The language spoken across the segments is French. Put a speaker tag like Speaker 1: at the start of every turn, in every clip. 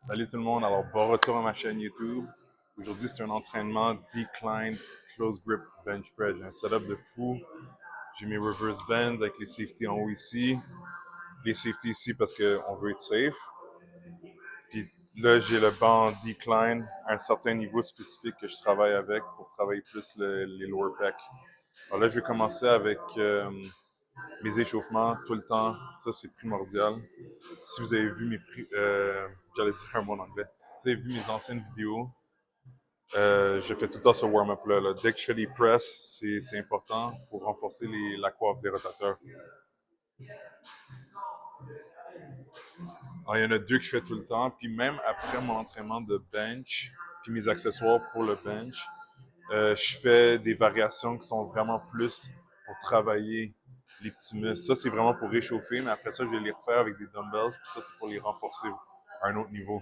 Speaker 1: Salut tout le monde, alors bon retour à ma chaîne YouTube. Aujourd'hui c'est un entraînement Decline Close Grip Bench Press. J'ai un setup de fou. J'ai mes reverse bends avec les safety en haut ici. Les safety ici parce qu'on veut être safe. Puis là j'ai le banc Decline à un certain niveau spécifique que je travaille avec pour travailler plus les lower pecs. Alors là je vais commencer avec mes échauffements tout le temps. Ça c'est primordial. Si vous avez vu j'allais dire un mot en anglais. Si vous avez vu mes anciennes vidéos, je fais tout le temps ce warm-up-là. Là. Dès que je fais les press, c'est important. Il faut renforcer la coiffe des rotateurs. Alors, il y en a deux que je fais tout le temps. Puis même après mon entraînement de bench, puis mes accessoires pour le bench, je fais des variations qui sont vraiment plus pour travailler les petits muscles. Ça, c'est vraiment pour réchauffer, mais après ça, je vais les refaire avec des dumbbells. Puis ça, c'est pour les renforcer à un autre niveau.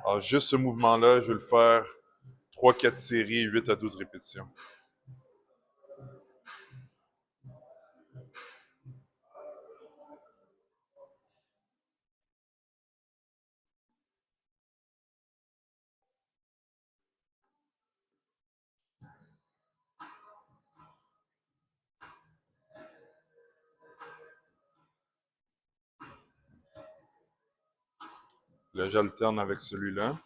Speaker 1: Alors, juste ce mouvement-là, je vais le faire 3-4 séries, 8 à 12 répétitions. Là, j'alterne avec celui-là.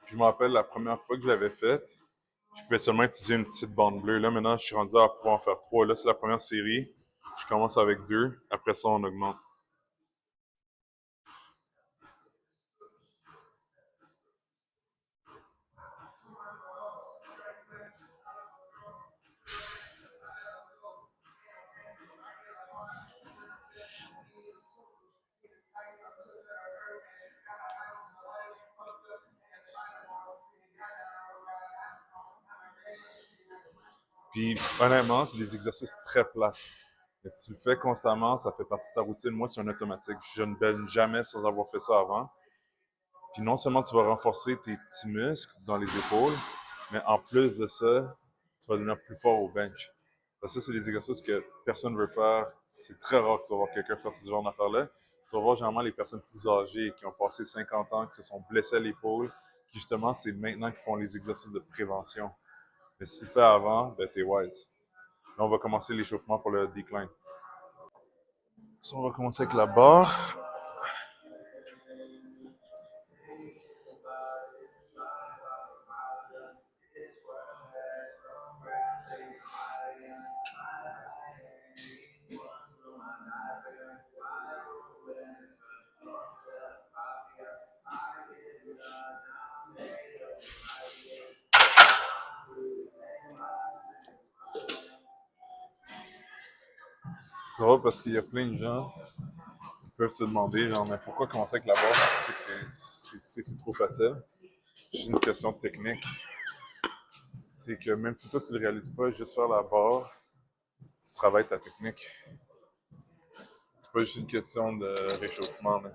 Speaker 1: Je me rappelle la première fois que je l'avais faite, je pouvais seulement utiliser une petite bande bleue. Là, maintenant, je suis rendu à pouvoir en faire 3. Là, c'est la première série. Je commence avec 2. Après ça, on augmente. Puis, honnêtement, c'est des exercices très plats. Mais tu le fais constamment, ça fait partie de ta routine. Moi, c'est un automatique. Je ne baigne jamais sans avoir fait ça avant. Puis non seulement tu vas renforcer tes petits muscles dans les épaules, mais en plus de ça, tu vas devenir plus fort au bench. Parce que ça, c'est des exercices que personne ne veut faire. C'est très rare que tu vas voir quelqu'un faire ce genre d'affaires-là. Tu vas voir généralement les personnes plus âgées qui ont passé 50 ans, qui se sont blessées à l'épaule, qui justement, c'est maintenant qu'ils font les exercices de prévention. Mais si tu le fais avant, ben t'es wise. Là, on va commencer l'échauffement pour le decline. Ça, on va commencer avec la barre. C'est drôle parce qu'il y a plein de gens qui peuvent se demander, genre, mais pourquoi commencer avec la barre? Tu sais que c'est trop facile. C'est une question de technique. C'est que même si toi tu le réalises pas, juste faire la barre, tu travailles ta technique. C'est pas juste une question de réchauffement. Là.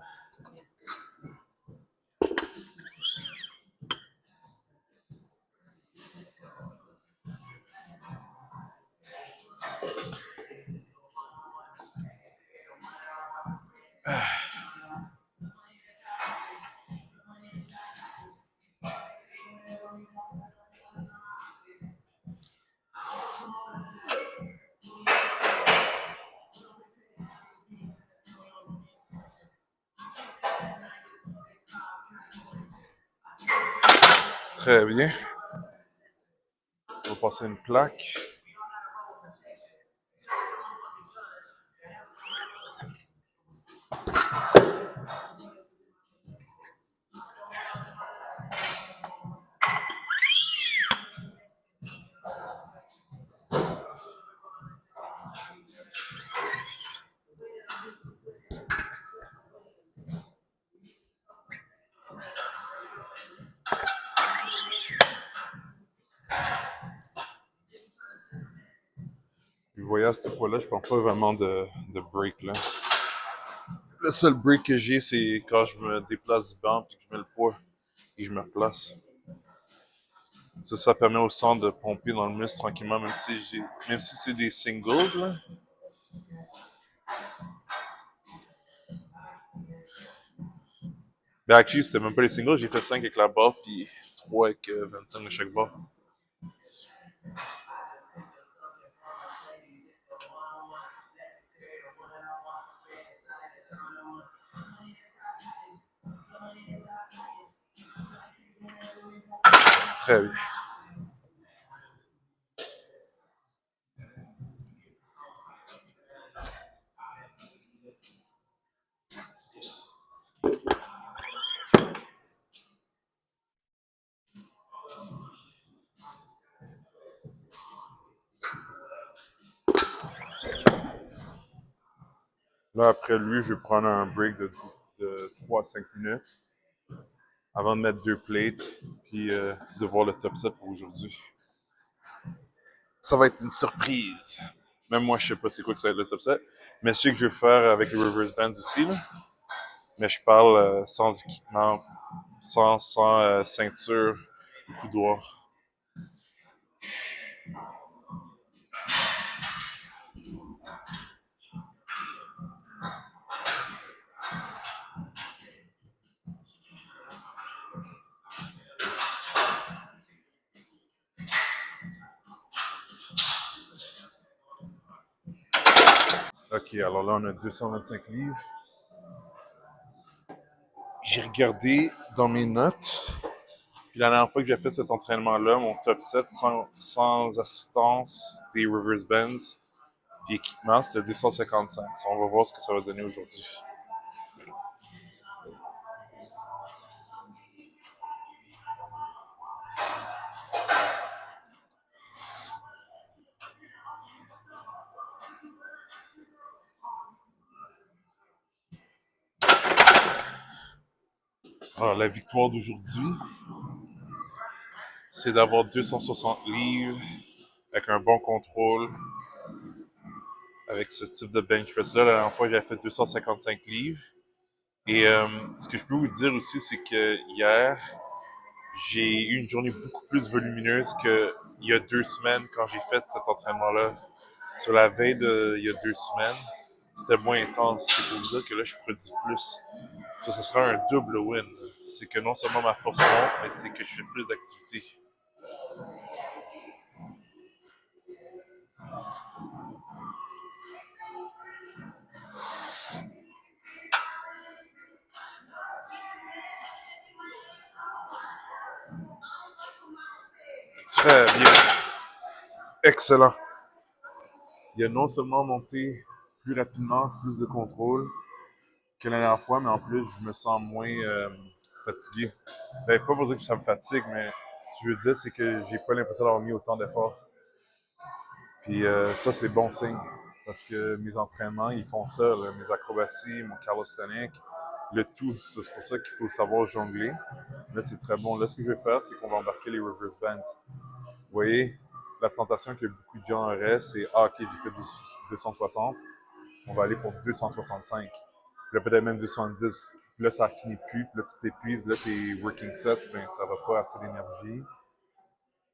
Speaker 1: Très bien. On va passer une plaque. Puis vous voyez à cette fois-là, je prends pas vraiment de break. Là. Le seul break que j'ai, c'est quand je me déplace du banc puis que je mets le poids et je me replace. Ça permet au sang de pomper dans le muscle tranquillement, même si c'est des singles, là. Ben, actually, c'était même pas les singles, j'ai fait 5 avec la barre, puis 3 avec 25 de chaque barre. Très bien. Là, après lui, je vais prendre un break de 3 à 5 minutes avant de mettre 2 plates, puis de voir le top set pour aujourd'hui. Ça va être une surprise. Même moi, je sais pas c'est quoi que ça va être le top set, mais je sais que je vais faire avec les reverse bands aussi, là. Mais je parle sans équipement, sans ceinture, coudoir. Ok, alors là, on a 225 livres. J'ai regardé dans mes notes. Puis la dernière fois que j'ai fait cet entraînement-là, mon top 7 sans assistance des reverse bands puis équipement, c'était 255. On va voir ce que ça va donner aujourd'hui. Alors, la victoire d'aujourd'hui, c'est d'avoir 260 livres avec un bon contrôle, avec ce type de bench press-là. La dernière fois, j'avais fait 255 livres. Et ce que je peux vous dire aussi, c'est que hier, j'ai eu une journée beaucoup plus volumineuse qu'il y a 2 semaines quand j'ai fait cet entraînement-là. Sur la veille il y a 2 semaines, c'était moins intense. C'est pour vous dire que là, je produis plus. Ça, ce sera un double win. C'est que non seulement ma force monte, mais c'est que je fais plus d'activités. Très bien. Excellent. Il a non seulement monté plus rapidement, plus de contrôle que la dernière fois, mais en plus, je me sens moins fatigué. Ben, pas pour dire que ça me fatigue, mais ce que je veux dire, c'est que j'ai pas l'impression d'avoir mis autant d'efforts. Puis ça, c'est bon signe. Parce que mes entraînements, ils font ça, là, mes acrobaties, mon calisthenics, le tout. C'est pour ça qu'il faut savoir jongler. Là, c'est très bon. Là, ce que je vais faire, c'est qu'on va embarquer les reverse bands. Vous voyez, la tentation que beaucoup de gens auraient, c'est ah, ok, j'ai fait 260, on va aller pour 265. Puis là, peut-être même 270. Puis là, ça finit plus. Puis là, tu t'épuises. Là, tes working sets, ben, tu n'auras pas assez d'énergie.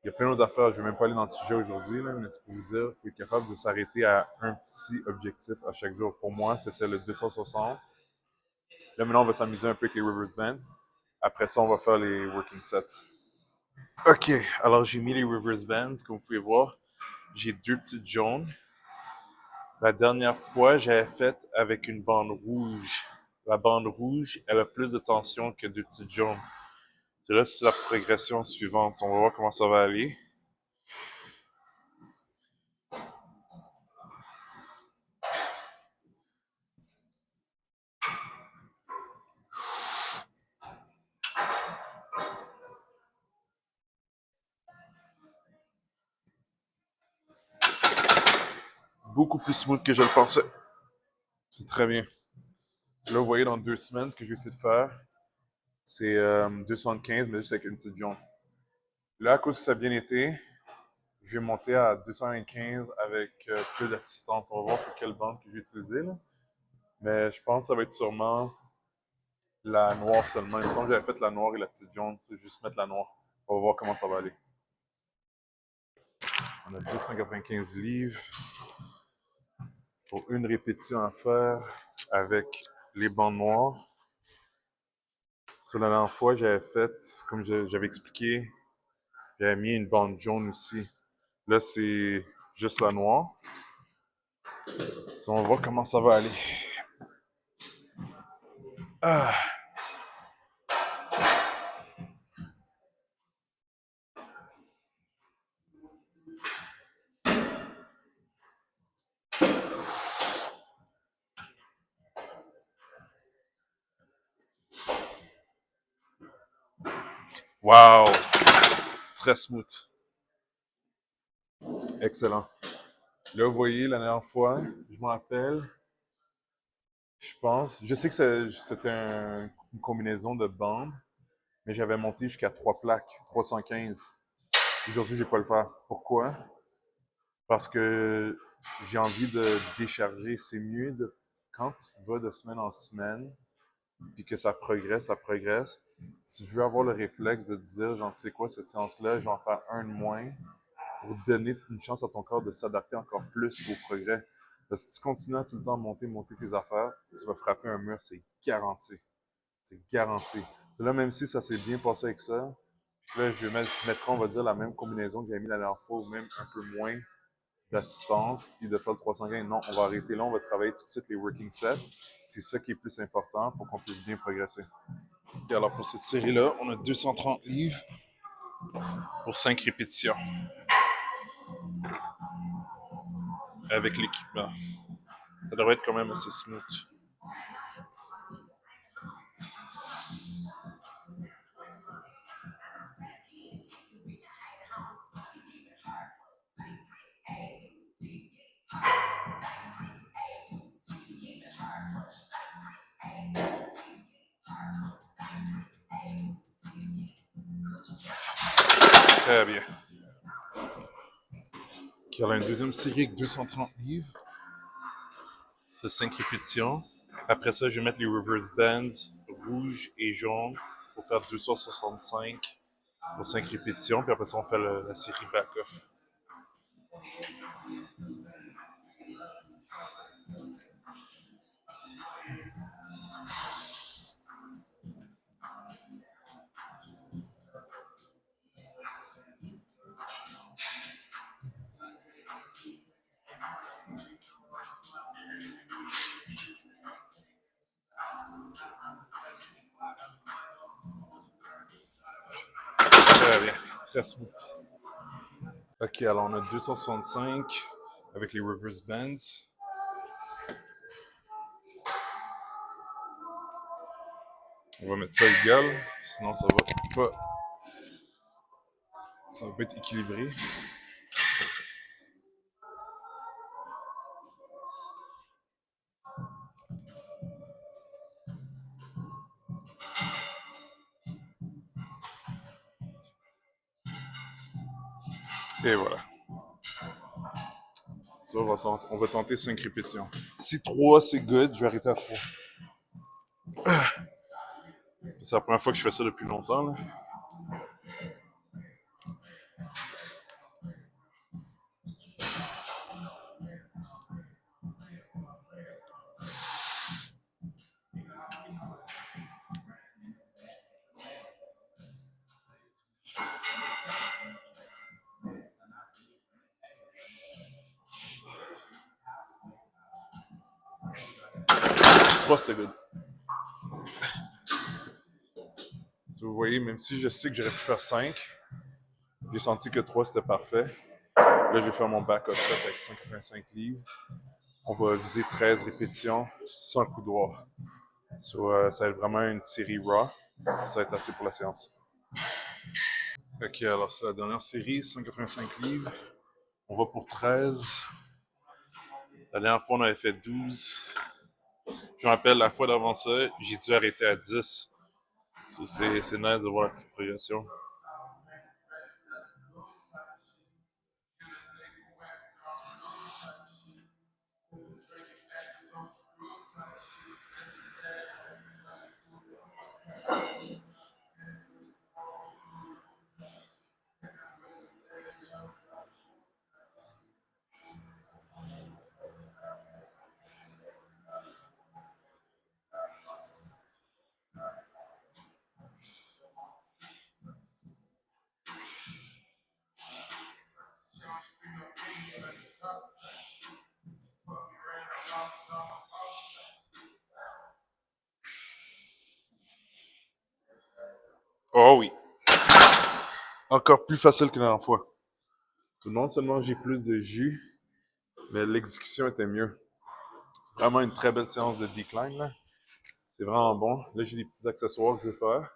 Speaker 1: Il y a plein d'autres affaires. Je ne vais même pas aller dans le sujet aujourd'hui, là, mais c'est pour vous dire, il faut être capable de s'arrêter à un petit objectif à chaque jour. Pour moi, c'était le 260. Là, maintenant, on va s'amuser un peu avec les reverse bands. Après ça, on va faire les working sets. OK, alors j'ai mis les reverse bands, comme vous pouvez voir. J'ai 2 petites jaunes. La dernière fois, j'avais fait avec une bande rouge. La bande rouge, elle a plus de tension que 2 petites jaunes. Et là, c'est la progression suivante. On va voir comment ça va aller. Beaucoup plus smooth que je le pensais. C'est très bien. Là, vous voyez, dans 2 semaines, ce que je vais essayer de faire, c'est 275, mais juste avec une petite jaune. Là, à cause que ça a bien été, je vais monter à 215 avec plus d'assistance. On va voir c'est quelle bande que j'ai utilisée. Là. Mais je pense que ça va être sûrement la noire seulement. Il me semble que j'avais fait la noire et la petite jaune. C'est juste mettre la noire. On va voir comment ça va aller. On a 295 livres pour une répétition à faire avec les bandes noires. Sur la dernière fois, j'avais fait, comme j'avais expliqué, j'avais mis une bande jaune aussi. Là, c'est juste la noire. So, on va voir comment ça va aller. Ah! Wow! Très smooth. Excellent. Là, vous voyez, la dernière fois, je me rappelle, je pense, je sais que c'était une combinaison de bandes, mais j'avais monté jusqu'à 3 plaques, 315. Aujourd'hui, je vais pas le faire. Pourquoi? Parce que j'ai envie de décharger. C'est mieux de, quand tu vas de semaine en semaine, puis que ça progresse, tu veux avoir le réflexe de te dire, genre, tu sais quoi, cette séance-là, je vais en faire un de moins pour donner une chance à ton corps de s'adapter encore plus au progrès. Parce que si tu continues à tout le temps monter tes affaires, tu vas frapper un mur, c'est garanti. C'est garanti. Là, même si ça s'est bien passé avec ça, là, je mettrai, on va dire, la même combinaison que j'avais mis la dernière fois, ou même un peu moins d'assistance, puis de faire le 315. Non, on va arrêter là, on va travailler tout de suite les working sets. C'est ça qui est plus important pour qu'on puisse bien progresser. Et alors, pour cette série-là, on a 230 livres pour 5 répétitions avec l'équipement. Ça devrait être quand même assez smooth. Très bien. Okay, alors, une deuxième série avec 230 livres de 5 répétitions. Après ça, je vais mettre les reverse bands rouge et jaune pour faire 265 pour 5 répétitions. Puis après ça, on fait la série back-off. Très bien. Très smooth. Ok, alors on a 265 avec les reverse bands. On va mettre ça égal, sinon ça va pas être équilibré. Et voilà. Ça, on va tenter 5 répétitions. Si 3 c'est good, je vais arrêter à 3. C'est la première fois que je fais ça depuis longtemps. Là. Trois c'est good. Si vous voyez, même si je sais que j'aurais pu faire 5, j'ai senti que 3 c'était parfait. Là, je vais faire mon back-up set avec 185 livres. On va viser 13 répétitions sans coudoir. Ça va être vraiment une série raw. Ça va être assez pour la séance. Ok, alors c'est la dernière série, 185 livres. On va pour 13. La dernière fois, on avait fait 12. Je me rappelle, la fois d'avant ça, j'ai dû arrêter à 10. C'est nice de voir la petite progression. Oh oui, encore plus facile que la dernière fois. Non seulement j'ai plus de jus, mais l'exécution était mieux. Vraiment une très belle séance de decline, là. C'est vraiment bon. Là, j'ai des petits accessoires que je vais faire.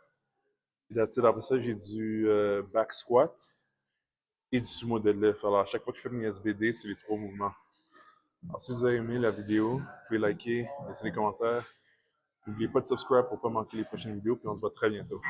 Speaker 1: Et après ça, j'ai du back squat et du sumo deadlift. Alors, à chaque fois que je fais une SBD, c'est les 3 mouvements. Alors, si vous avez aimé la vidéo, vous pouvez liker, laisser des commentaires. N'oubliez pas de subscribe pour ne pas manquer les prochaines vidéos, puis on se voit très bientôt.